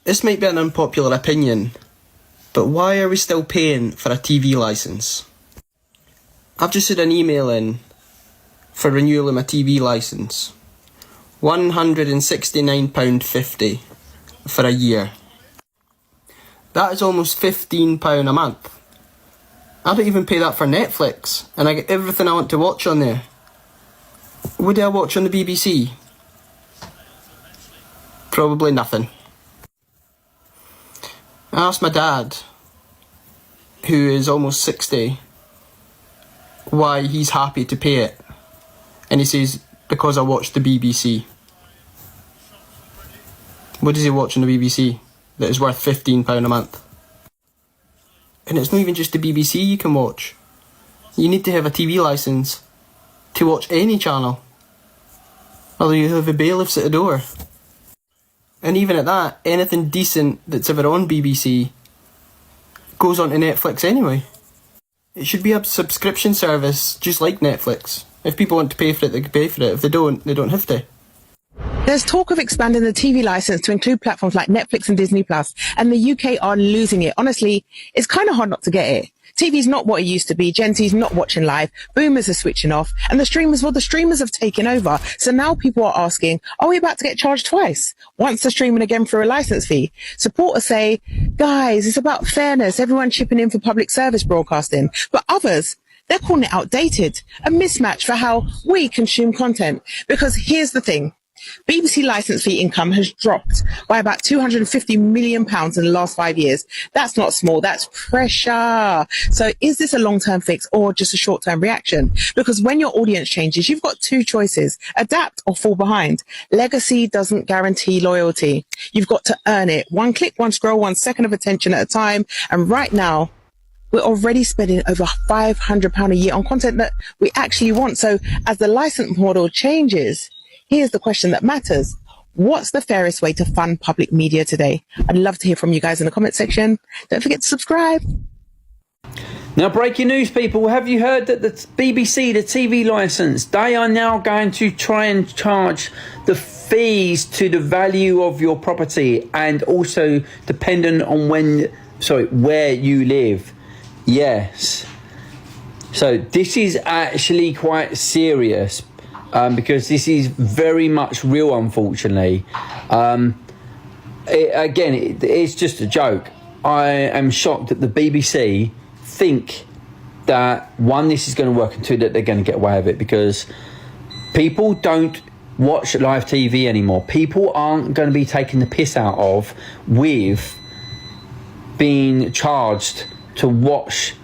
This might be an unpopular opinion, but why are we still paying for a TV licence? I've just had an email in for renewal of my TV licence. £169.50 for a year. That is almost £15 a month. I don't even pay that for Netflix, and I get everything I want to watch on there. What do I watch on the BBC? Probably nothing. I asked my dad, who is almost 60, why he's happy to pay it. And he says, because I watch the BBC. What does he watch on the BBC that is worth £15 a month? And it's not even just the BBC you can watch. You need to have a TV licence to watch any channel. Although you have the bailiffs at the door. And even at that, anything decent that's ever on BBC goes on to Netflix anyway. It should be a subscription service just like Netflix. If people want to pay for it, they can pay for it. If they don't have to. There's talk of expanding the TV license to include platforms like Netflix and Disney Plus, and the UK are losing it. Honestly, it's kind of hard not to get it. TV's not what it used to be. Gen Z's not watching live. Boomers are switching off, and the streamers have taken over. So now people are asking, are we about to get charged twice? Once for streaming, again for a license fee. Supporters say, guys, it's about fairness. Everyone chipping in for public service broadcasting. But others, they're calling it outdated, a mismatch for how we consume content. Because here's the thing. BBC licence fee income has dropped by about £250 million in the last 5 years. That's not small, that's pressure. So is this a long-term fix or just a short-term reaction? Because when your audience changes, you've got two choices, adapt or fall behind. Legacy doesn't guarantee loyalty. You've got to earn it. One click, one scroll, 1 second of attention at a time. And right now, we're already spending over £500 a year on content that we actually want. So as the license model changes, here's the question that matters. What's the fairest way to fund public media today? I'd love to hear from you guys in the comment section. Don't forget to subscribe. Now, breaking news, people. Have you heard that the BBC, the TV licence, they are now going to try and charge the fees to the value of your property and also dependent on where you live. Yes. So this is actually quite serious. Because this is very much real, unfortunately. It's just a joke. I am shocked that the BBC think that, one, this is going to work, and two, that they're going to get away with it, because people don't watch live TV anymore. People aren't going to be taking the piss out of with being charged to watch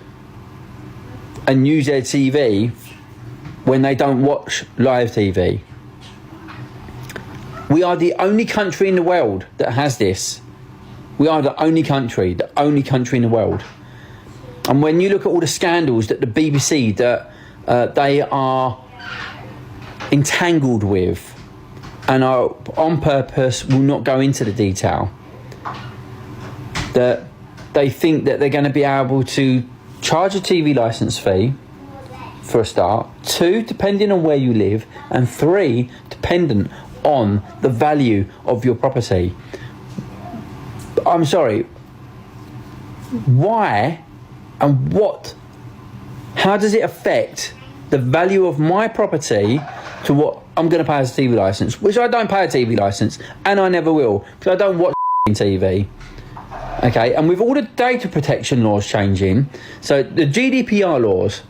a news TV when they don't watch live TV. We are the only country in the world that has this. We are the only country in the world. And when you look at all the scandals that the BBC, that they are entangled with, and are on purpose, will not go into the detail, that they think that they're going to be able to charge a TV licence fee, for a start, 2, depending on where you live, and 3, dependent on the value of your property. I'm sorry, why and how does it affect the value of my property to what I'm going to pay as a TV licence, which I don't pay a TV licence, and I never will, because I don't watch TV. Okay, and with all the data protection laws changing, so the GDPR laws,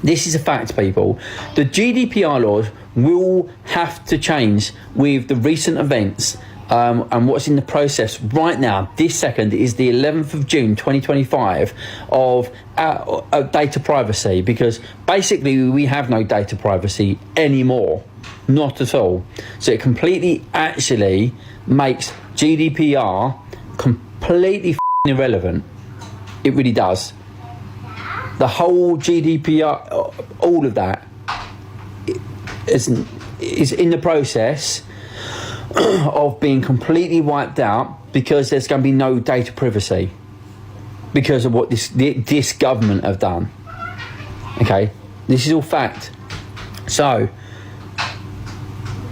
this is a fact, people. The GDPR laws will have to change with the recent events and what's in the process right now. This second is the 11th of June 2025 of data privacy, because basically we have no data privacy anymore. Not at all. So it completely actually makes GDPR completely irrelevant. It really does. The whole GDPR, all of that, is in the process of being completely wiped out, because there's going to be no data privacy because of what this government have done. Okay, this is all fact. So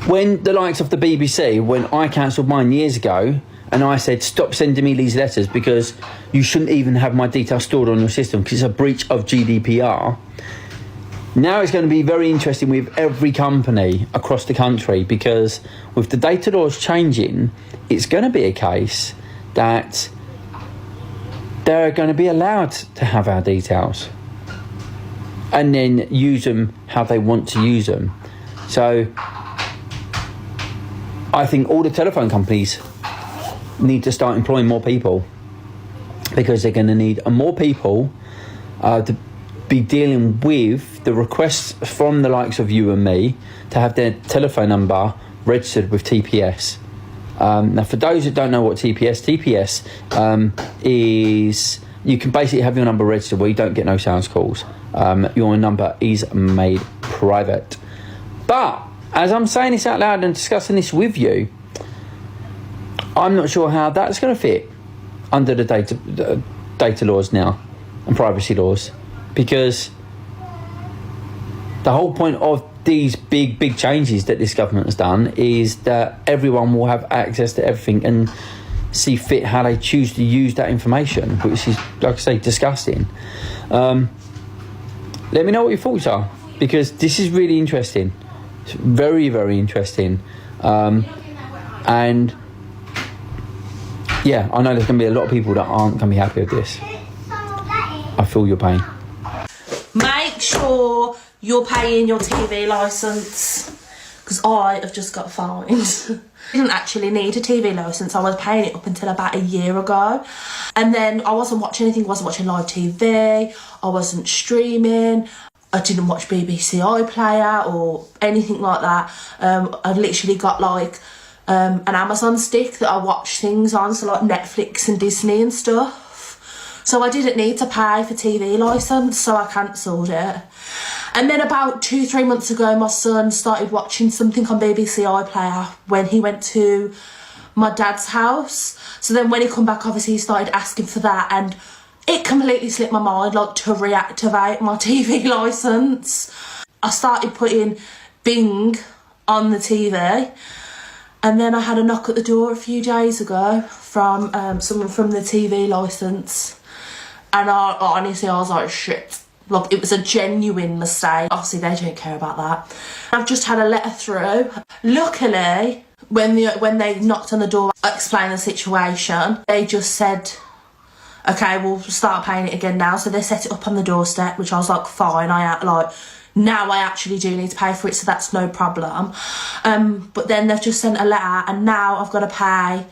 when the likes of the BBC, when I cancelled mine years ago, and I said, stop sending me these letters because you shouldn't even have my details stored on your system because it's a breach of GDPR. Now it's going to be very interesting with every company across the country, because with the data laws changing, it's going to be a case that they're going to be allowed to have our details and then use them how they want to use them. So I think all the telephone companies need to start employing more people, because they're going to need more people to be dealing with the requests from the likes of you and me to have their telephone number registered with TPS. Now, for those that don't know what TPS is, you can basically have your number registered where you don't get no sales calls. Your number is made private. But as I'm saying this out loud and discussing this with you, I'm not sure how that's going to fit under the data laws now and privacy laws, because the whole point of these big changes that this government has done is that everyone will have access to everything and see fit how they choose to use that information, which is, like I say, disgusting. Let me know what your thoughts are, because this is really interesting. It's very, very interesting. And yeah, I know there's going to be a lot of people that aren't going to be happy with this. I feel your pain. Make sure you're paying your TV licence, because I have just got fined. I didn't actually need a TV licence. I was paying it up until about a year ago, and then I wasn't watching anything. I wasn't watching live TV, I wasn't streaming, I didn't watch BBC iPlayer or anything like that. I've literally got like an Amazon stick that I watch things on, so like Netflix and Disney and stuff. So I didn't need to pay for TV licence, so I cancelled it. And then about 2-3 months ago, my son started watching something on BBC iPlayer when he went to my dad's house. So then when he come back, obviously he started asking for that, and it completely slipped my mind, like, to reactivate my TV licence. I started putting Bing on the TV, and then I had a knock at the door a few days ago from someone from the TV licence. And honestly, I was like, shit. Look, it was a genuine mistake. Obviously, they don't care about that. I've just had a letter through. Luckily, when they knocked on the door, I explained the situation. They just said, okay, we'll start paying it again now. So they set it up on the doorstep, which I was like, fine. Now I actually do need to pay for it, so that's no problem. But then they've just sent a letter, and now I've got to pay,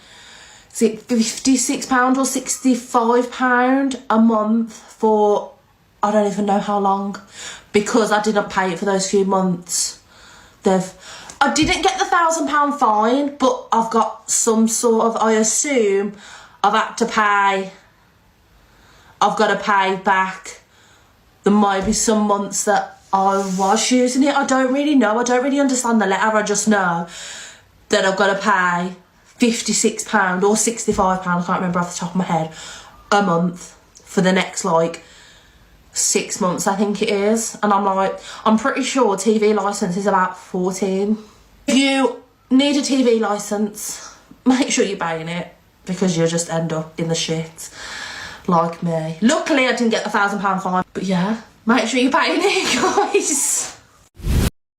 is it £56 or £65 a month for, I don't even know how long, because I didn't pay it for those few months. I didn't get the £1,000 fine, but I've got some sort of, I assume I've got to pay back. There might be some months that I was using it. I don't really know. I don't really understand the letter. I just know that I've got to pay £56 or £65, I can't remember off the top of my head, a month for the next, like, 6 months, I think it is. And I'm like, I'm pretty sure TV licence is about 14. If you need a TV licence, make sure you're buying it, because you'll just end up in the shit like me. Luckily I didn't get the £1,000 fine, but yeah, make sure you're buying it, guys.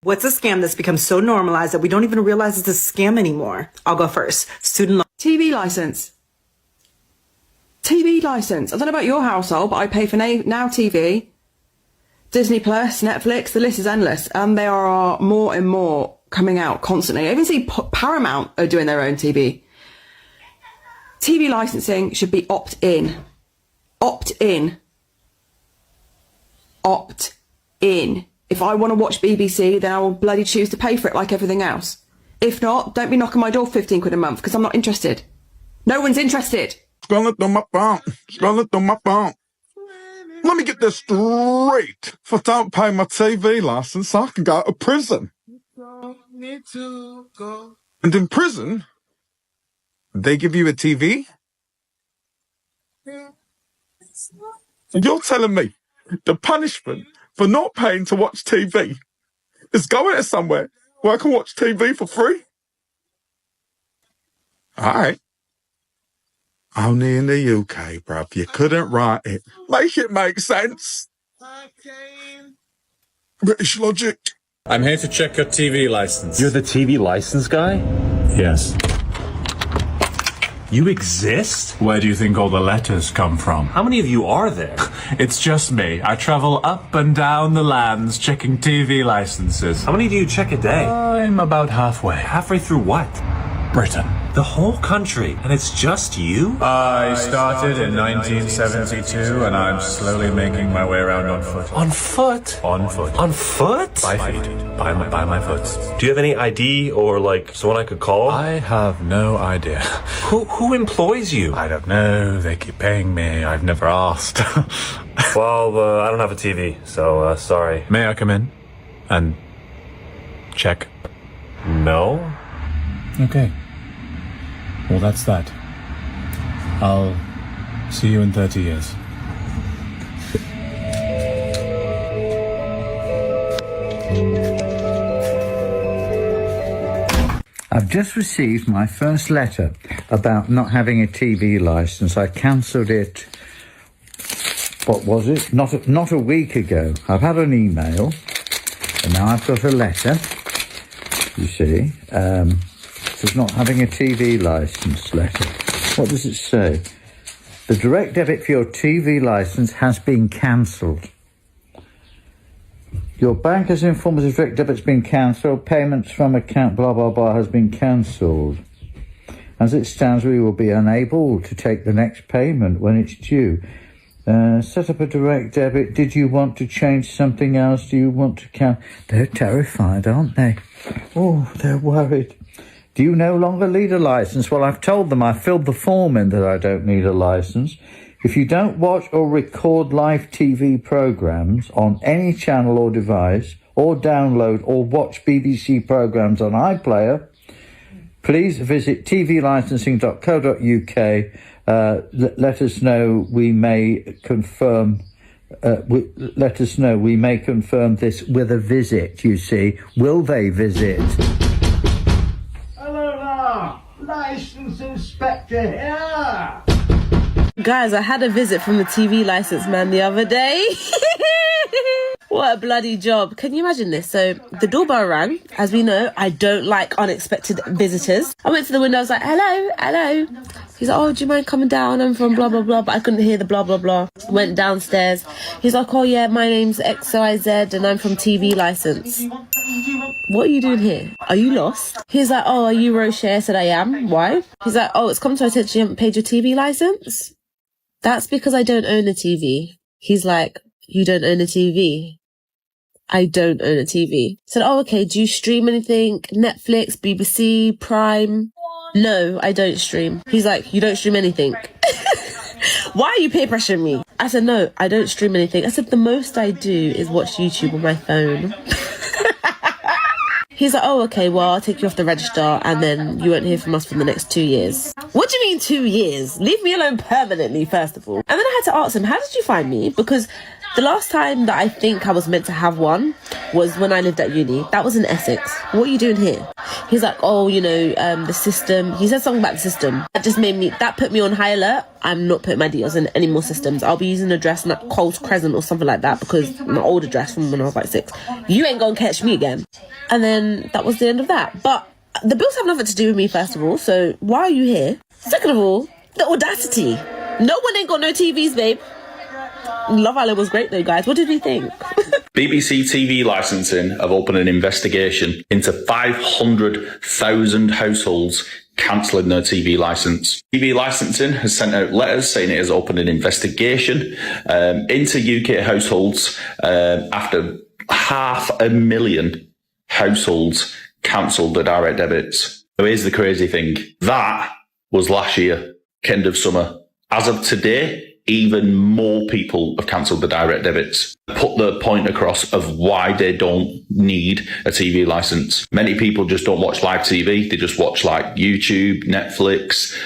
What's a scam that's become so normalized that we don't even realize it's a scam anymore? I'll go first. Student loan. TV licence. TV licence. I don't know about your household, but I pay for Now TV, Disney Plus, Netflix. The list is endless, and there are more and more coming out constantly. I even see Paramount are doing their own TV. TV licensing should be opt-in. Opt-in. Opt-in. If I want to watch BBC, then I will bloody choose to pay for it like everything else. If not, don't be knocking my door 15 quid a month, because I'm not interested. No one's interested. Spell it on my phone. Spell it on my phone. Let me get this straight. If I don't pay my TV licence, I can go to prison. And in prison, they give you a TV? And you're telling me the punishment for not paying to watch TV is going to somewhere where I can watch TV for free? All right. Only in the UK, bruv. You couldn't write it. Make it make sense. British logic. I'm here to check your TV license. You're the TV license guy? Yes. You exist? Where do you think all the letters come from? How many of you are there? It's just me. I travel up and down the lands checking TV licenses. How many do you check a day? I'm about halfway. Halfway through what? Britain. The whole country, and it's just you? I started in 1972 and I'm slowly making my way around on foot. On foot? On foot. On foot? By feet. By my foot. Do you have any ID or, like, someone I could call? I have no idea. Who employs you? I don't know. They keep paying me. I've never asked. Well, I don't have a TV, so, sorry. May I come in? And check? No? Okay. Well, that's that. I'll see you in 30 years. I've just received my first letter about not having a TV license. I cancelled it, what was it? Not a week ago. I've had an email, and now I've got a letter, you see. It's not having a TV license letter. What does it say? The direct debit for your TV license has been cancelled. Your bank has informed us the direct debit's been cancelled. Payments from account blah blah blah has been cancelled. As it stands, we will be unable to take the next payment when it's due. Set up a direct debit. Did you want to change something else? Do you want to cancel? They're terrified, aren't they? Oh, they're worried. Do you no longer need a license? Well, I've told them I filled the form in that I don't need a license. If you don't watch or record live TV programs on any channel or device, or download or watch BBC programs on iPlayer, please visit tvlicensing.co.uk. Let us know. We may confirm. Let us know. We may confirm this with a visit. You see, will they visit? License inspector here. Guys, I had a visit from the TV license man the other day. What a bloody job. Can you imagine this? So the doorbell rang. As we know, I don't like unexpected visitors. I went to the window, I was like, hello. He's like, oh, do you mind coming down? I'm from blah, blah, blah. But I couldn't hear the blah, blah, blah. Went downstairs. He's like, oh, yeah, my name's XYZ and I'm from TV license. What are you doing here? Are you lost? He's like, oh, are you Rocher? I said, I am. Why? He's like, oh, it's come to our attention you haven't paid your TV license. That's because I don't own a TV. He's like, you don't own a TV? I don't own a TV. I said, oh, okay, do you stream anything? Netflix, BBC, Prime? No, I don't stream. He's like, you don't stream anything? Why are you peer pressuring me? I said, no, I don't stream anything. I said, the most I do is watch YouTube on my phone. He's like, oh, okay, well, I'll take you off the register and then you won't hear from us for the next 2 years. What do you mean 2 years? Leave me alone permanently, first of all. And then I had to ask him, how did you find me? Because the last time that I think I was meant to have one was when I lived at uni. That was in Essex. What are you doing here? He's like, oh, you know, the system. He said something about the system. That put me on high alert. I'm not putting my details in any more systems. I'll be using an address like Coles Crescent or something like that because my old address from when I was like 6. You ain't gonna catch me again. And then that was the end of that. But the bills have nothing to do with me, first of all. So why are you here? Second of all, the audacity. No one ain't got no TVs, babe. Love Island was great though, guys. What did we think? BBC TV licensing have opened an investigation into 500,000 households cancelling their TV licence. TV licensing has sent out letters saying it has opened an investigation into UK households after 500,000 households cancelled their direct debits. So here's the crazy thing. That was last year, end of summer. As of today, even more people have cancelled the direct debits. Put the point across of why they don't need a TV licence. Many people just don't watch live TV. They just watch like YouTube, Netflix,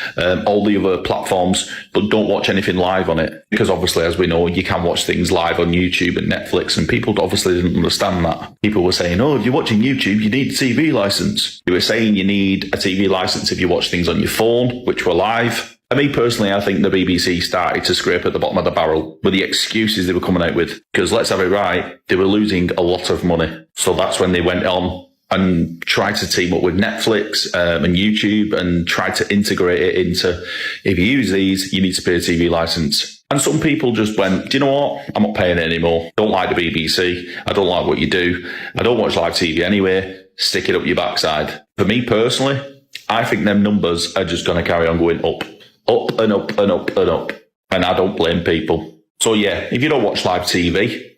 all the other platforms, but don't watch anything live on it. Because obviously, as we know, you can watch things live on YouTube and Netflix, and people obviously didn't understand that. People were saying, oh, if you're watching YouTube, you need a TV licence. They were saying you need a TV licence if you watch things on your phone, which were live. For me personally, I think the BBC started to scrape at the bottom of the barrel with the excuses they were coming out with. Because let's have it right, they were losing a lot of money. So that's when they went on and tried to team up with Netflix and YouTube and tried to integrate it into, if you use these, you need to pay a TV license. And some people just went, do you know what? I'm not paying it anymore. Don't like the BBC. I don't like what you do. I don't watch live TV anyway. Stick it up your backside. For me personally, I think them numbers are just going to carry on going up and up and up and up. And I don't blame people. So yeah, if you don't watch live TV,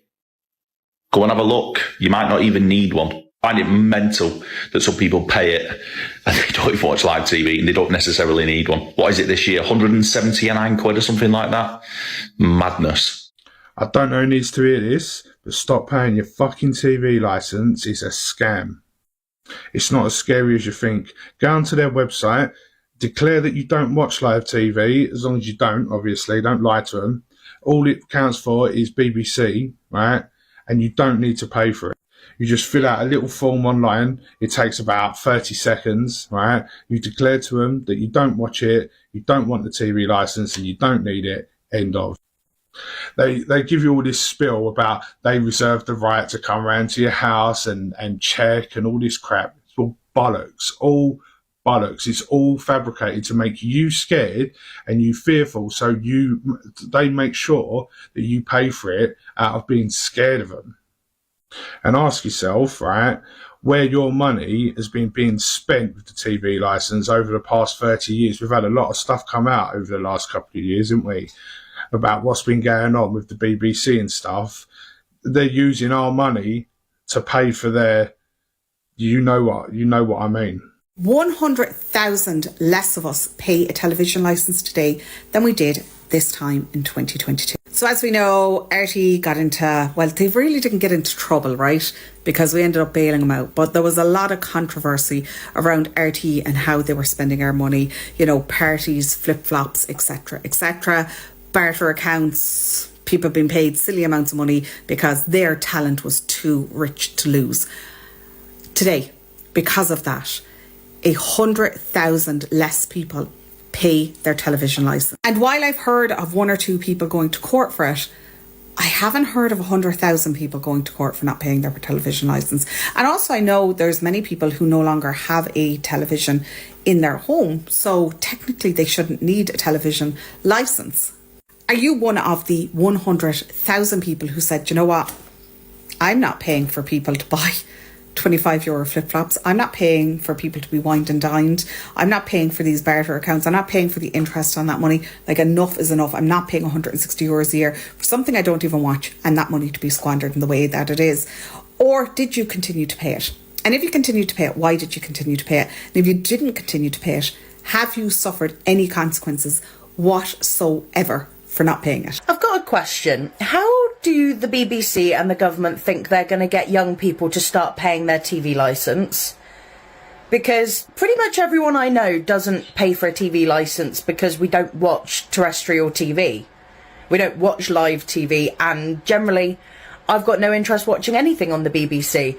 go and have a look. You might not even need one. I find it mental that some people pay it and they don't even watch live TV and they don't necessarily need one. What is it this year? 179 quid or something like that? Madness. I don't know who needs to hear this, but stop paying your fucking TV license. It's a scam. It's not as scary as you think. Go onto their website, declare that you don't watch live TV, as long as you don't, obviously, don't lie to them. All it counts for is BBC, right? And you don't need to pay for it. You just fill out a little form online. It takes about 30 seconds, right? You declare to them that you don't watch it, you don't want the TV license, and you don't need it. End of. They give you all this spiel about they reserve the right to come around to your house and check and all this crap. It's all bollocks. All bollocks. It's all fabricated to make you scared and you fearful. So they make sure that you pay for it out of being scared of them. And ask yourself, right, where your money has been being spent with the TV license over the past 30 years. We've had a lot of stuff come out over the last couple of years, haven't we, about what's been going on with the BBC and stuff. They're using our money to pay for their, you know what I mean. 100,000 less of us pay a television licence today than we did this time in 2022. So as we know, RT got into, well, they really didn't get into trouble, right? Because we ended up bailing them out. But there was a lot of controversy around RT and how they were spending our money, you know, parties, flip-flops, etc., etc. Barter accounts, people being paid silly amounts of money because their talent was too rich to lose. Today, because of that, 100,000 less people pay their television licence. And while I've heard of one or two people going to court for it, I haven't heard of 100,000 people going to court for not paying their television licence. And also I know there's many people who no longer have a television in their home, so technically they shouldn't need a television licence. Are you one of the 100,000 people who said, you know what, I'm not paying for people to buy €25 flip-flops. I'm not paying for people to be wined and dined. I'm not paying for these barter accounts. I'm not paying for the interest on that money. Like, enough is enough. I'm not paying €160 a year for something I don't even watch and that money to be squandered in the way that it is. Or did you continue to pay it? And if you continued to pay it, why did you continue to pay it? And if you didn't continue to pay it, have you suffered any consequences whatsoever for not paying it? I've got a question. How do the BBC and the government think they're going to get young people to start paying their TV licence? Because pretty much everyone I know doesn't pay for a TV licence because we don't watch terrestrial TV. We don't watch live TV, and generally I've got no interest watching anything on the BBC.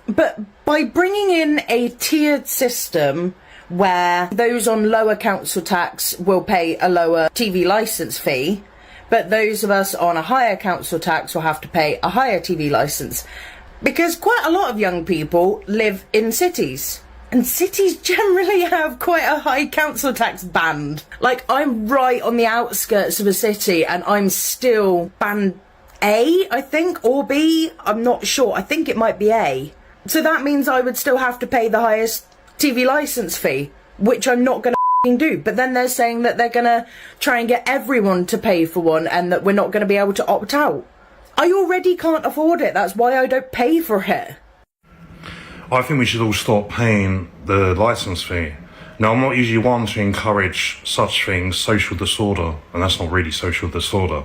But by bringing in a tiered system where those on lower council tax will pay a lower TV licence fee, but those of us on a higher council tax will have to pay a higher TV licence. Because quite a lot of young people live in cities, and cities generally have quite a high council tax band. Like, I'm right on the outskirts of a city and I'm still band A, I think, or B, I'm not sure. I think it might be A. So that means I would still have to pay the highest TV licence fee, which I'm not going to do. But then they're saying that they're going to try and get everyone to pay for one and that we're not going to be able to opt out. I already can't afford it. That's why I don't pay for it. I think we should all stop paying the licence fee. Now, I'm not usually one to encourage such things, social disorder, and that's not really social disorder.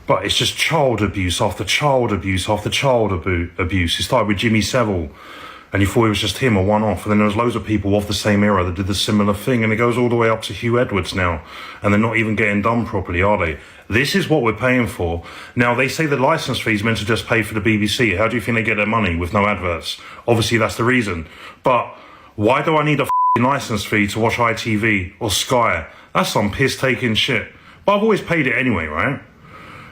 But it's just child abuse after child abuse after child abuse. It started with Jimmy Savile, and you thought it was just him, a one-off. And then there was loads of people of the same era that did the similar thing. And it goes all the way up to Hugh Edwards now. And they're not even getting done properly, are they? This is what we're paying for. Now, they say the licence fee is meant to just pay for the BBC. How do you think they get their money with no adverts? Obviously, that's the reason. But why do I need a licence fee to watch ITV or Sky. That's some piss-taking shit. But I've always paid it anyway, right?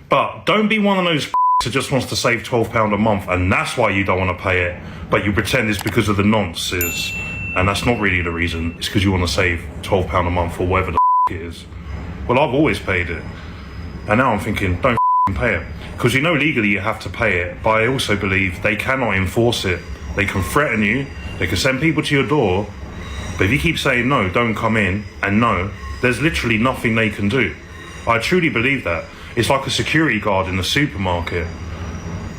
But don't be one of those who just wants to save £12 a month, and that's why you don't want to pay it, but you pretend it's because of the nonsense, and that's not really the reason. It's because you want to save £12 a month or whatever the it is. Well, I've always paid it, and now I'm thinking, don't pay it. Because you know legally you have to pay it, but I also believe they cannot enforce it. They can threaten you, they can send people to your door, but if you keep saying no, don't come in, and no, there's literally nothing they can do. I truly believe that. It's like a security guard in the supermarket.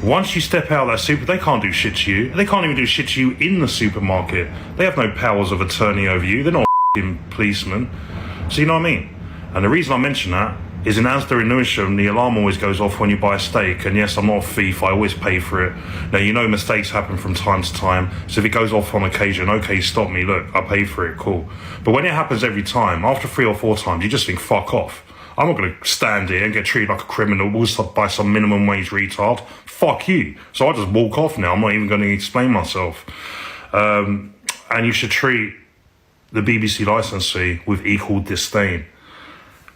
Once you step out of that they can't do shit to you. They can't even do shit to you in the supermarket. They have no powers of attorney over you. They're not policemen. So you know what I mean? And the reason I mention that is in Asda in Lewisham, the alarm always goes off when you buy a steak. And yes, I'm not a thief. I always pay for it. Now, you know mistakes happen from time to time. So if it goes off on occasion, okay, stop me. Look, I paid for it. Cool. But when it happens every time, after 3 or 4 times, you just think, fuck off. I'm not going to stand here and get treated like a criminal by some minimum wage retard. Fuck you. So I just walk off now. I'm not even going to explain myself. And you should treat the BBC licence fee with equal disdain.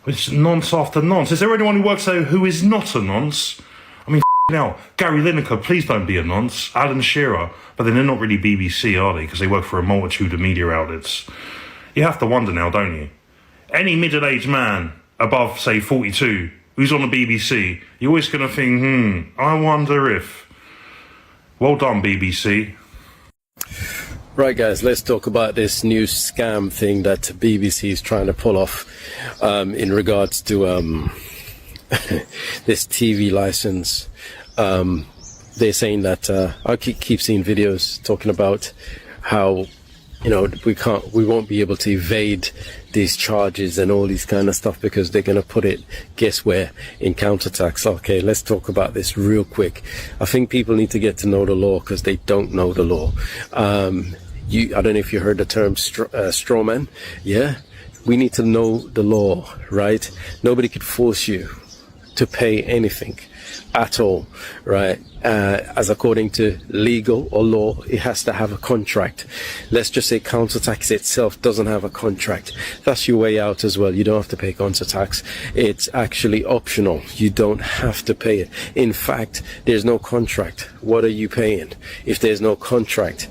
It's nonce after nonce. Is there anyone who works there who is not a nonce? I mean, now, Gary Lineker, please don't be a nonce. Alan Shearer. But then they're not really BBC, are they? Because they work for a multitude of media outlets. You have to wonder now, don't you? Any middle-aged man above, say, 42, who's on the BBC, you're always going to think, I wonder if. Well done, BBC. Right, guys, let's talk about this new scam thing that BBC is trying to pull off in regards to this TV license. They're saying that I keep seeing videos talking about how, you know, we won't be able to evade these charges and all these kind of stuff because they're going to put it, guess where, in counter tax. Okay, let's talk about this real quick. I think people need to get to know the law because they don't know the law. I don't know if you heard the term straw man. Yeah, we need to know the law, right? Nobody could force you to pay anything at all, right? As according to legal or law, it has to have a contract. Let's just say council tax itself doesn't have a contract. That's your way out as well. You don't have to pay council tax. It's actually optional. You don't have to pay it. In fact, there's no contract. What are you paying? If there's no contract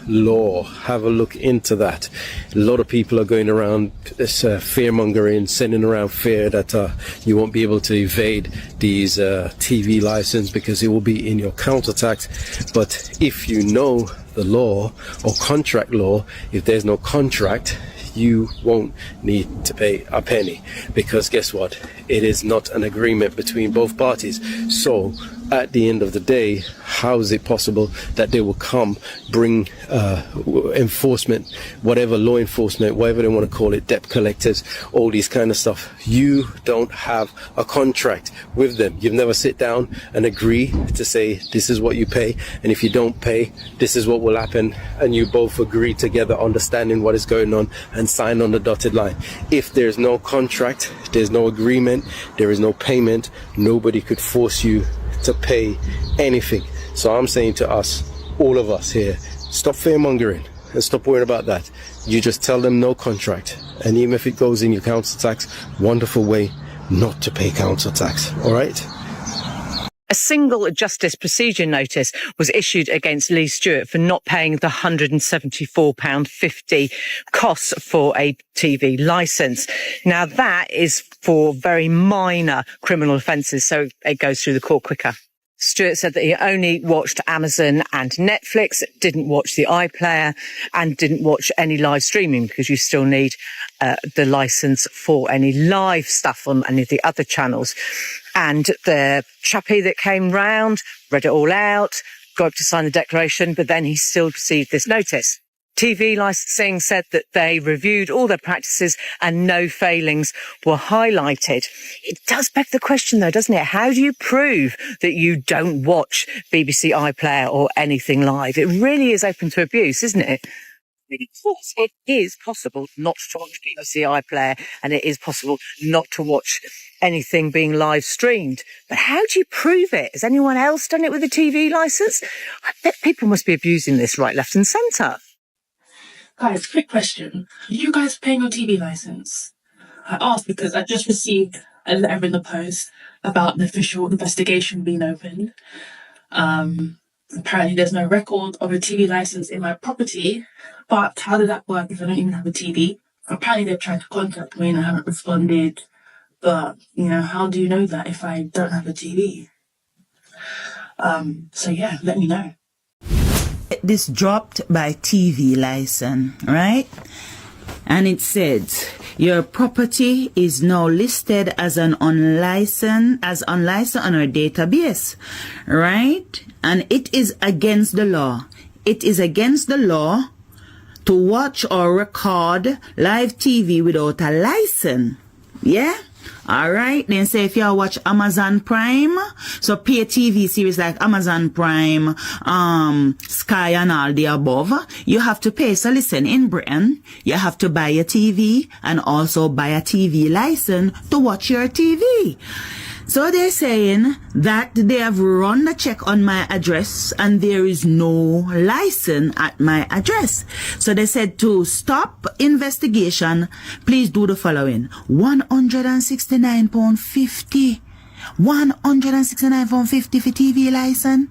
law, have a look into that. A lot of people are going around this fear mongering, sending around fear that you won't be able to evade these TV license because it will be in your counter tax. But if you know the law or contract law, if there's no contract, you won't need to pay a penny because guess what? It is not an agreement between both parties. So at the end of the day, how is it possible that they will bring enforcement, whatever, law enforcement, whatever they want to call it, debt collectors, all these kind of stuff? You don't have a contract with them. You've never sit down and agree to say this is what you pay, and if you don't pay, this is what will happen, and you both agree together, understanding what is going on, and sign on the dotted line. If there's no contract, there's no agreement, there is no payment, nobody could force you to pay anything. So I'm saying to us, all of us here, stop fear-mongering and stop worrying about that. You just tell them no contract, and even if it goes in your council tax, wonderful way not to pay council tax. All right? A single justice procedure notice was issued against Lee Stewart for not paying the £174.50 costs for a TV licence. Now, that is for very minor criminal offences, so it goes through the court quicker. Stewart said that he only watched Amazon and Netflix, didn't watch the iPlayer, and didn't watch any live streaming because you still need the licence for any live stuff on any of the other channels. And the chappie that came round read it all out, got up to sign the declaration, but then he still received this notice. TV licensing said that they reviewed all their practices and no failings were highlighted. It does beg the question, though, doesn't it? How do you prove that you don't watch BBC iPlayer or anything live? It really is open to abuse, isn't it? Of course, it is possible not to watch BBC iPlayer, and it is possible not to watch anything being live streamed. But how do you prove it? Has anyone else done it with a TV licence? I bet people must be abusing this right, left and centre. Guys, quick question. Are you guys paying your TV license? I asked because I just received a letter in the post about the official investigation being opened. Apparently there's no record of a TV license in my property, but how does that work if I don't even have a TV? Apparently they've tried to contact me and I haven't responded, but, you know, how do you know that if I don't have a TV? So yeah, let me know. This dropped by TV license, right? And it said, your property is now listed as unlicensed on our database, right? And it is against the law. It is against the law to watch or record live TV without a license. Yeah? Alright, then say if you watch Amazon Prime, so pay TV series like Amazon Prime, Sky and all the above, you have to pay. So listen, in Britain, you have to buy a TV and also buy a TV license to watch your TV. So they're saying that they have run a check on my address and there is no license at my address. So they said to stop investigation, please do the following. £169.50. £169.50 for TV license.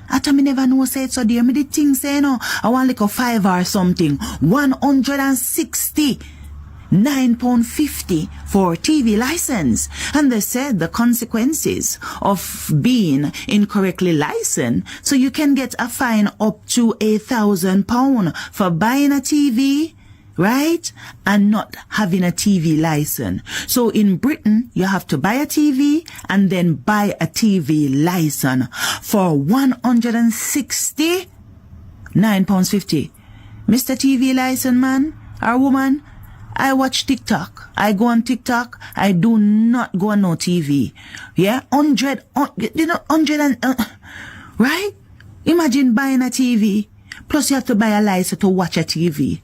I thought me never know say it so dear. Me the thing say no. I want like a 5 or something. £169.50 for TV license. And they said the consequences of being incorrectly licensed, so you can get a fine up to £1,000 for buying a TV, right, and not having a TV license. So in Britain, you have to buy a TV and then buy a TV license for £169.50. Mr. TV license man or woman, I watch TikTok. I go on TikTok. I do not go on no TV. Yeah, 100 and, right? Imagine buying a TV, plus you have to buy a license to watch a TV.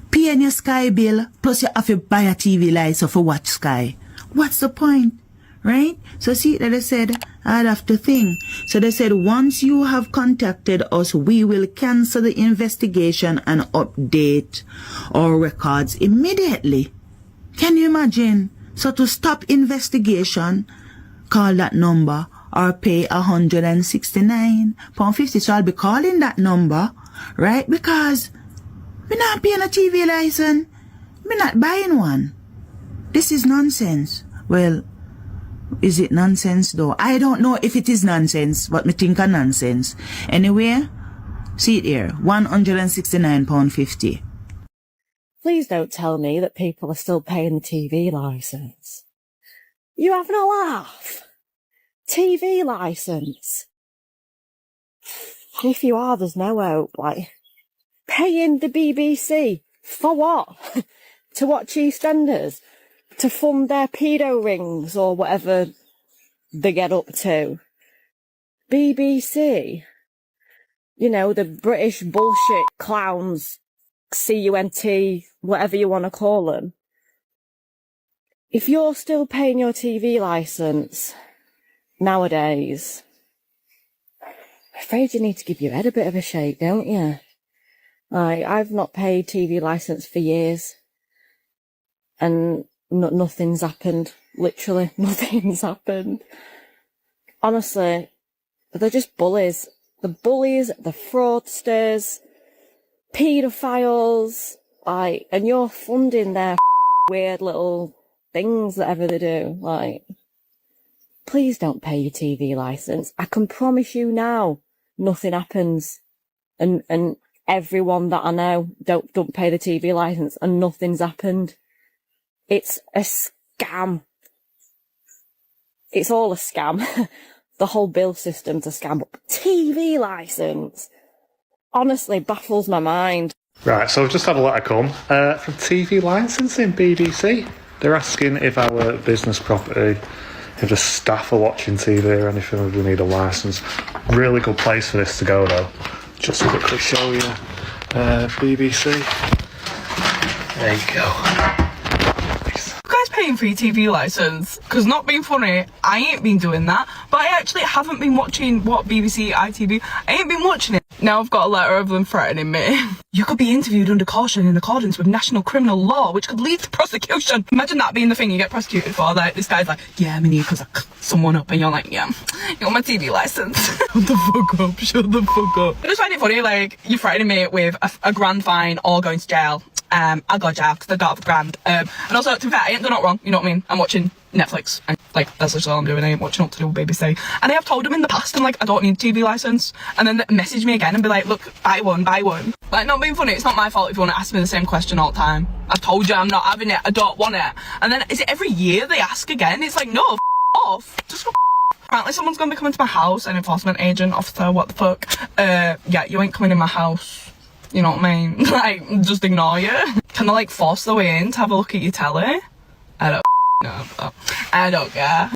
Paying your Sky bill, plus you have to buy a TV license for watch Sky. What's the point? Right? So see that they said, I'd have to think. So they said, once you have contacted us, we will cancel the investigation and update our records immediately. Can you imagine? So to stop investigation, call that number or pay £169.50. So I'll be calling that number, right? Because we're not paying a TV license. We're not buying one. This is nonsense. Well, is it nonsense though? I don't know if it is nonsense, but me think of nonsense. Anyway, see it here, £169.50. Please don't tell me that people are still paying the TV licence. You having a laugh? TV licence? If you are, there's no hope. Like, paying the BBC for what? To watch EastEnders? To fund their pedo rings or whatever they get up to. BBC, you know, the British bullshit clowns, CUNT, whatever you want to call them. If you're still paying your TV licence nowadays, I'm afraid you need to give your head a bit of a shake, don't you? I've not paid TV licence for years, and nothing's happened. Literally, nothing's happened. Honestly, they're just bullies. The bullies, the fraudsters, paedophiles, and you're funding their weird little things, whatever they do. Please don't pay your TV licence. I can promise you now, nothing happens. And everyone that I know don't pay the TV licence, and nothing's happened. It's a scam. It's all a scam. The whole bill system's a scam. But TV licence, honestly, baffles my mind. Right, so I've just had a letter come from TV licensing, BBC. They're asking if our business property, if the staff are watching TV or anything, if we need a licence. Really good place for this to go, though. Just quickly show you BBC. There you go. Paying for your TV licence, because not being funny, I ain't been doing that, but I actually haven't been watching BBC ITV. I ain't been watching it. Now I've got a letter of them threatening me. You could be interviewed under caution in accordance with national criminal law, which could lead to prosecution. Imagine that being the thing you get prosecuted for. Like, this guy's like, yeah, I'm in here because I cut someone up. And you're like, yeah, you got my TV license. Shut the fuck up, shut the fuck up. I just find it funny, like, you're threatening me with a grand fine or going to jail. I'll go to jail because I got off a grand. And also, to be fair, I ain't done it wrong, you know what I mean? I'm watching Netflix, and like, that's just all I'm doing. I ain't watching up to do with BBC. And I have told them in the past, I'm like, I don't need a TV licence. And then they message me again and be like, look, buy one. Like, not being funny, it's not my fault if you want to ask me the same question all the time. I've told you I'm not having it, I don't want it. And then, is it every year they ask again? It's like, no, off. Just apparently someone's going to be coming to my house, an enforcement agent, officer, what the fuck. Yeah, you ain't coming in my house. You know what I mean? Like, just ignore you. Can they, like, force their way in to have a look at your telly? I don't know. I don't care.